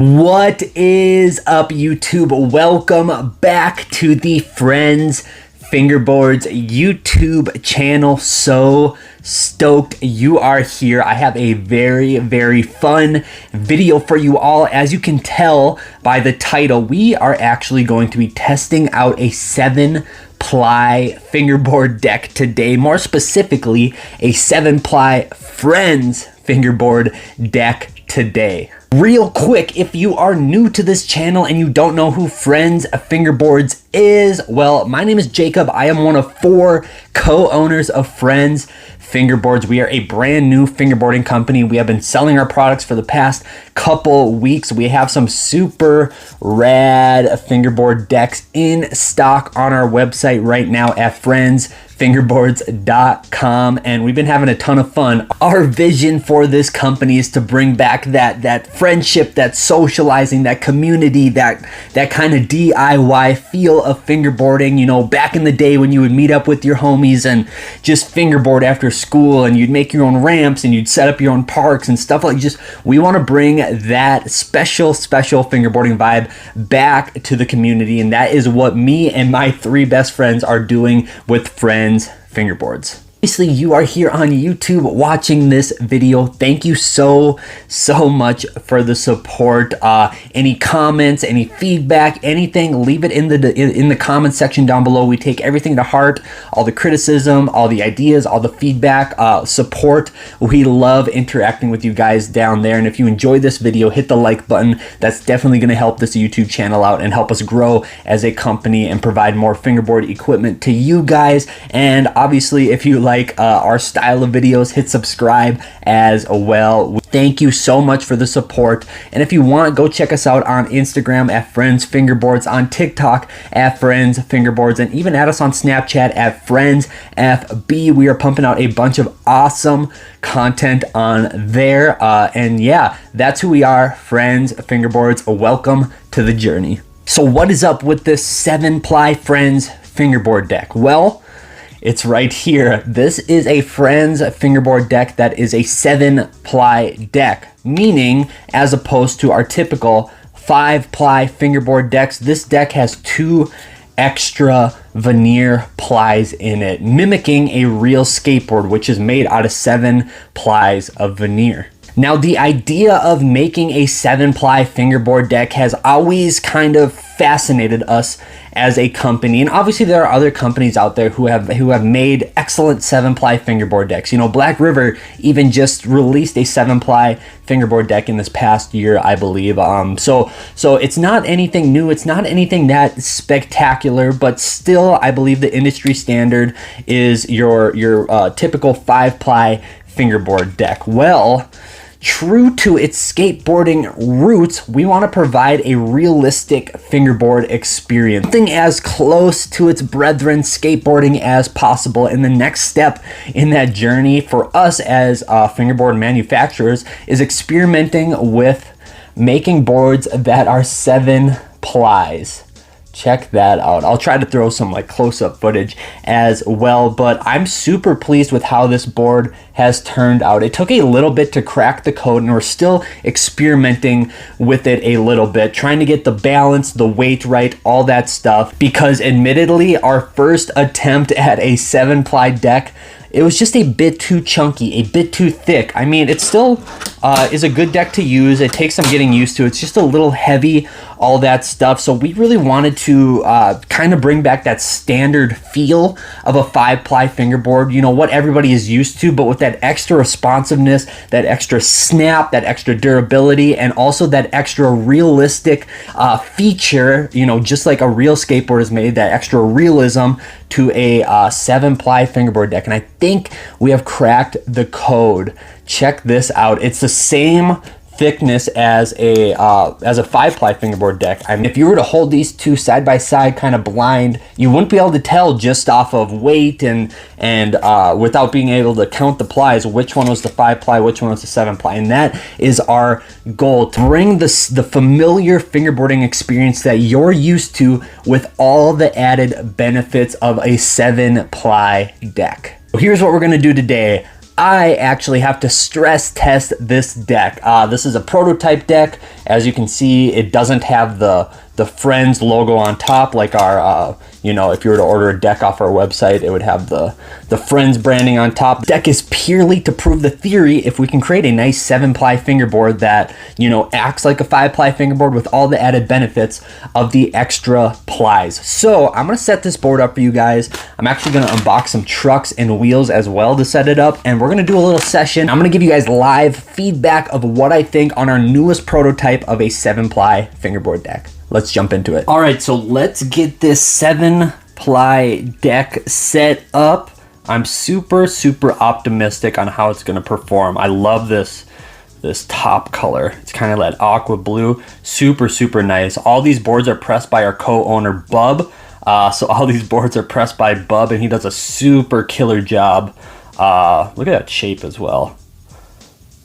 What is up, YouTube? Welcome back to the Friends Fingerboards YouTube channel. So stoked you are here. I have a very fun video for you all. As you can tell by the title, we are actually going to be testing out a 7-ply fingerboard deck today. More specifically, a 7-ply Friends fingerboard deck today. Real quick, if you are new to this channel and you don't know who Friends Fingerboards is, well, my name is Jacob. I am one of 4 co-owners of Friends Fingerboards. We are a brand new fingerboarding company. We have been selling our products for the past couple weeks. We have some super rad fingerboard decks in stock on our website right now at friendsfingerboards.com, and we've been having a ton of fun. Our vision for this company is to bring back that friendship, that socializing, that community, that kind of DIY feel of fingerboarding. You know, back in the day when you would meet up with your homies and just fingerboard after school, and you'd make your own ramps and you'd set up your own parks and stuff like just. We want to bring that special fingerboarding vibe back to the community, and that is what me and my 3 best friends are doing with Friends Fingerboards. Obviously, you are here on YouTube watching this video. Thank you so much for the support. Any comments, any feedback, anything, leave it in the comment section down below. We take everything to heart, all the criticism, all the ideas, all the feedback, support. We love interacting with you guys down there. And if you enjoyed this video, hit the like button. That's definitely going to help this YouTube channel out and help us grow as a company and provide more fingerboard equipment to you guys. And obviously, if you like our style of videos, hit subscribe as well. Thank you so much for the support. And if you want, go check us out on Instagram at Friends Fingerboards, on TikTok at Friends Fingerboards, and even add us on Snapchat at Friends FB. We are pumping out a bunch of awesome content on there. And yeah, that's who we are, Friends Fingerboards. Welcome to the journey. So what is up with this 7-ply Friends fingerboard deck? Well, it's right here. This is a Friends fingerboard deck that is a 7-ply deck, meaning as opposed to our typical 5-ply fingerboard decks, this deck has 2 extra veneer plies in it, mimicking a real skateboard, which is made out of 7 plies of veneer. Now, the idea of making a 7-ply fingerboard deck has always kind of fascinated us as a company, and obviously there are other companies out there who have made excellent 7-ply fingerboard decks. You know, Blackriver even just released a 7-ply fingerboard deck in this past year, I believe. So it's not anything new, it's not anything that spectacular, but still, I believe the industry standard is your typical 5-ply fingerboard deck. Well, true to its skateboarding roots, we want to provide a realistic fingerboard experience, something as close to its brethren skateboarding as possible. And the next step in that journey for us as fingerboard manufacturers is experimenting with making boards that are 7 plies. Check that out. I'll try to throw some like close-up footage as well, but I'm super pleased with how this board has turned out. It took a little bit to crack the code, and we're still experimenting with it a little bit, trying to get the balance, the weight right, all that stuff, because admittedly, our first attempt at a 7-ply deck, it was just a bit too chunky, a bit too thick. I mean, it still is a good deck to use. It takes some getting used to. It's just a little heavy, all that stuff. So we really wanted to kind of bring back that standard feel of a 5-ply fingerboard, you know, what everybody is used to, but with that extra responsiveness, that extra snap, that extra durability, and also that extra realistic feature, you know, just like a real skateboard is made, that extra realism to a 7-ply fingerboard deck. And I think we have cracked the code. Check this out. It's the same thickness as a 5-ply fingerboard deck. I mean, if you were to hold these two side by side kind of blind, you wouldn't be able to tell just off of weight and without being able to count the plies which one was the 5-ply, which one was the 7-ply. And that is our goal, to bring the familiar fingerboarding experience that you're used to with all the added benefits of a 7-ply deck. So here's what we're going to do today. I actually have to stress test this deck. This is a prototype deck, As you can see, it doesn't have the Friends logo on top like our, you know, if you were to order a deck off our website, it would have the Friends branding on top. The deck is purely to prove the theory if we can create a nice 7-ply fingerboard that, you know, acts like a 5-ply fingerboard with all the added benefits of the extra plies. So I'm gonna set this board up for you guys. I'm actually gonna unbox some trucks and wheels as well to set it up, and we're gonna do a little session. I'm gonna give you guys live feedback of what I think on our newest prototype of a 7-ply fingerboard deck. Let's jump into it. All right, so let's get this 7-ply deck set up. I'm super optimistic on how it's gonna perform. I love this top color. It's kind of that aqua blue, super nice. All these boards are pressed by our co-owner Bub. So all these boards are pressed by Bub, and he does a super killer job. Look at that shape as well.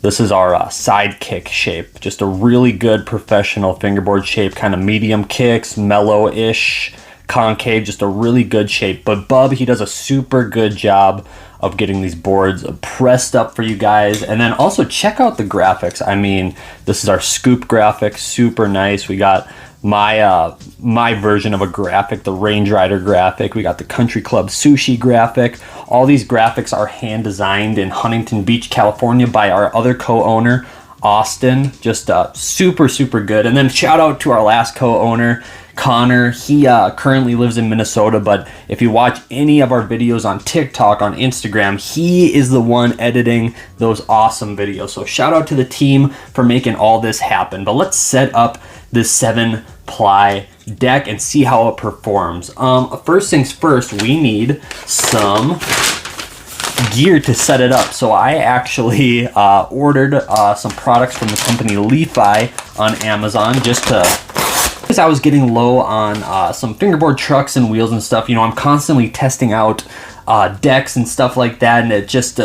This is our sidekick shape. Just a really good professional fingerboard shape, kind of medium kicks, mellow-ish, concave, just a really good shape. But Bub, he does a super good job of getting these boards pressed up for you guys. And then also check out the graphics. I mean, this is our scoop graphic, super nice. We got my version of a graphic, the Range Rider graphic. We got the Country Club Sushi graphic. All these graphics are hand designed in Huntington Beach, California by our other co-owner, Austin. Just super good. And then shout out to our last co-owner, Connor. He currently lives in Minnesota, but if you watch any of our videos on TikTok, on Instagram, he is the one editing those awesome videos. So shout out to the team for making all this happen. But let's set up this 7-ply deck and see how it performs. First things first, we need some gear to set it up. So I actually ordered some products from the company Lefi on Amazon just to, because I was getting low on some fingerboard trucks and wheels and stuff. You know, I'm constantly testing out decks and stuff like that, and it just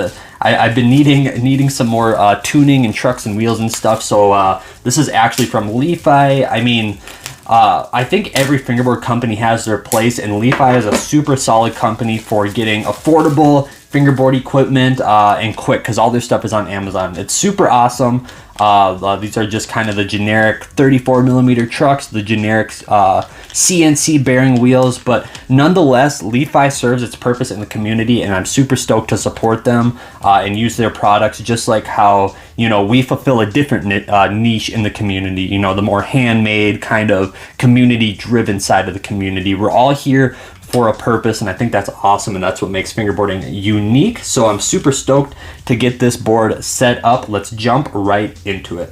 I've been needing some more tuning and trucks and wheels and stuff. So this is actually from Lefi. I mean, I think every fingerboard company has their place, and Lefi is a super solid company for getting affordable fingerboard equipment and quick, because all their stuff is on Amazon. It's super awesome. These are just kind of the generic 34mm trucks, the generic CNC bearing wheels, but nonetheless, Lefi serves its purpose in the community, and I'm super stoked to support them and use their products, just like how, you know, we fulfill a different niche in the community, you know, the more handmade kind of community-driven side of the community. We're all here for a purpose, and I think that's awesome, and that's what makes fingerboarding unique. So I'm super stoked to get this board set up. Let's jump right into it.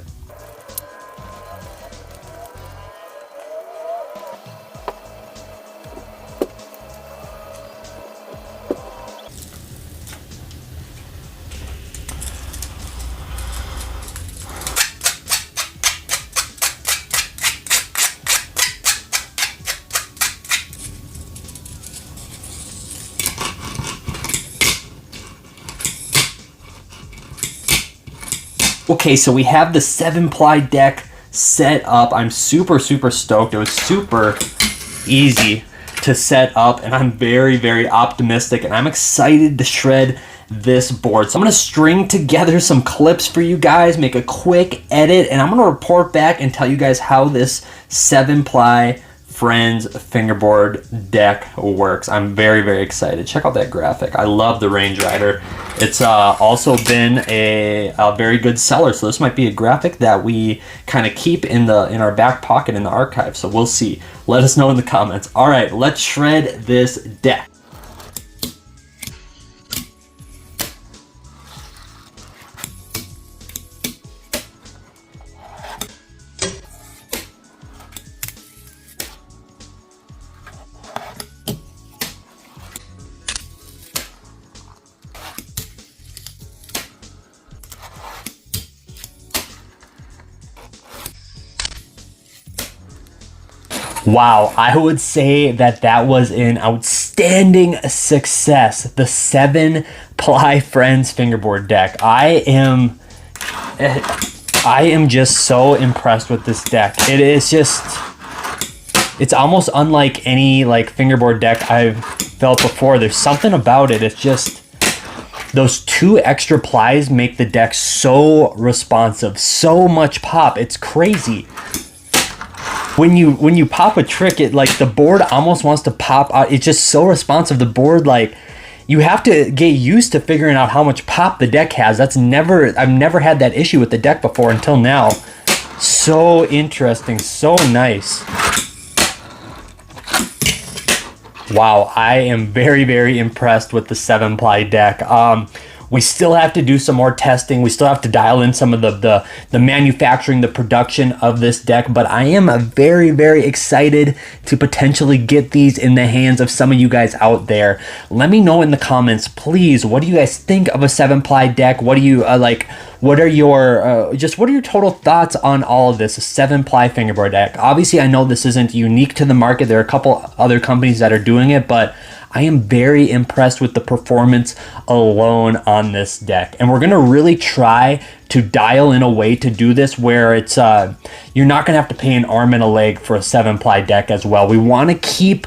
Okay, so we have the 7-ply deck set up. I'm super stoked. It was super easy to set up, and I'm very optimistic, and I'm excited to shred this board. So I'm gonna string together some clips for you guys, make a quick edit, and I'm gonna report back and tell you guys how this 7-ply Friends fingerboard deck works. I'm very excited. Check out that graphic. I love the Range Rider. It's also been a very good seller, so this might be a graphic that we kind of keep in our back pocket in the archive. So we'll see. Let us know in the comments. All right, let's shred this deck. Wow, I would say that was an outstanding success. The 7-ply Friends fingerboard deck. I am just so impressed with this deck. It is just, it's almost unlike any like fingerboard deck I've felt before. There's something about it. It's just, those 2 extra plies make the deck so responsive, so much pop. It's crazy. When you pop a trick, it like the board almost wants to pop out. It's just so responsive. The board, like, you have to get used to figuring out how much pop the deck has. I've never had that issue with the deck before until now. So interesting, so nice. Wow, I am very, very impressed with the 7-ply deck. We still have to do some more testing. We still have to dial in some of the manufacturing, the production of this deck, but I am very, very excited to potentially get these in the hands of some of you guys out there. Let me know in the comments, please, what do you guys think of a 7-ply deck? What do you like? What are your what are your total thoughts on all of this? A 7-ply fingerboard deck. Obviously, I know this isn't unique to the market. There are a couple other companies that are doing it, but I am very impressed with the performance alone on this deck. And we're gonna really try to dial in a way to do this where it's you're not gonna have to pay an arm and a leg for a 7-ply deck as well. We wanna keep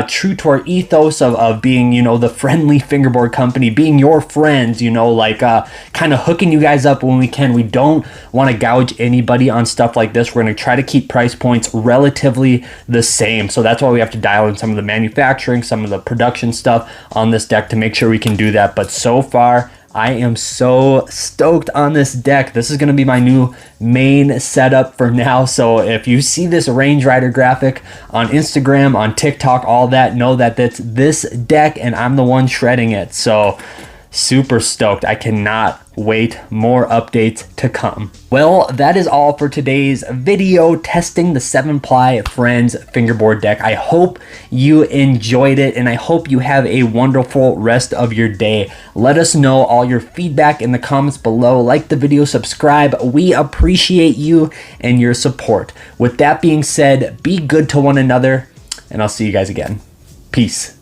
true to our ethos of being, you know, the friendly fingerboard company, being your friends, you know, like kind of hooking you guys up when we can. We don't wanna gouge anybody on stuff like this. We're gonna try to keep price points relatively the same. So that's why we have to dial in some of the manufacturing, some of the production stuff on this deck to make sure we can do that. But so far, I am so stoked on this deck. This is going to be my new main setup for now. So if you see this Range Rider graphic on Instagram, on TikTok, all that, know that that's this deck and I'm the one shredding it. So super stoked. I cannot wait. More updates to come. Well, that is all for today's video testing the 7-ply Friends fingerboard deck. I hope you enjoyed it and I hope you have a wonderful rest of your day. Let us know all your feedback in the comments below. Like the video, subscribe. We appreciate you and your support. With that being said, be good to one another and I'll see you guys again. Peace.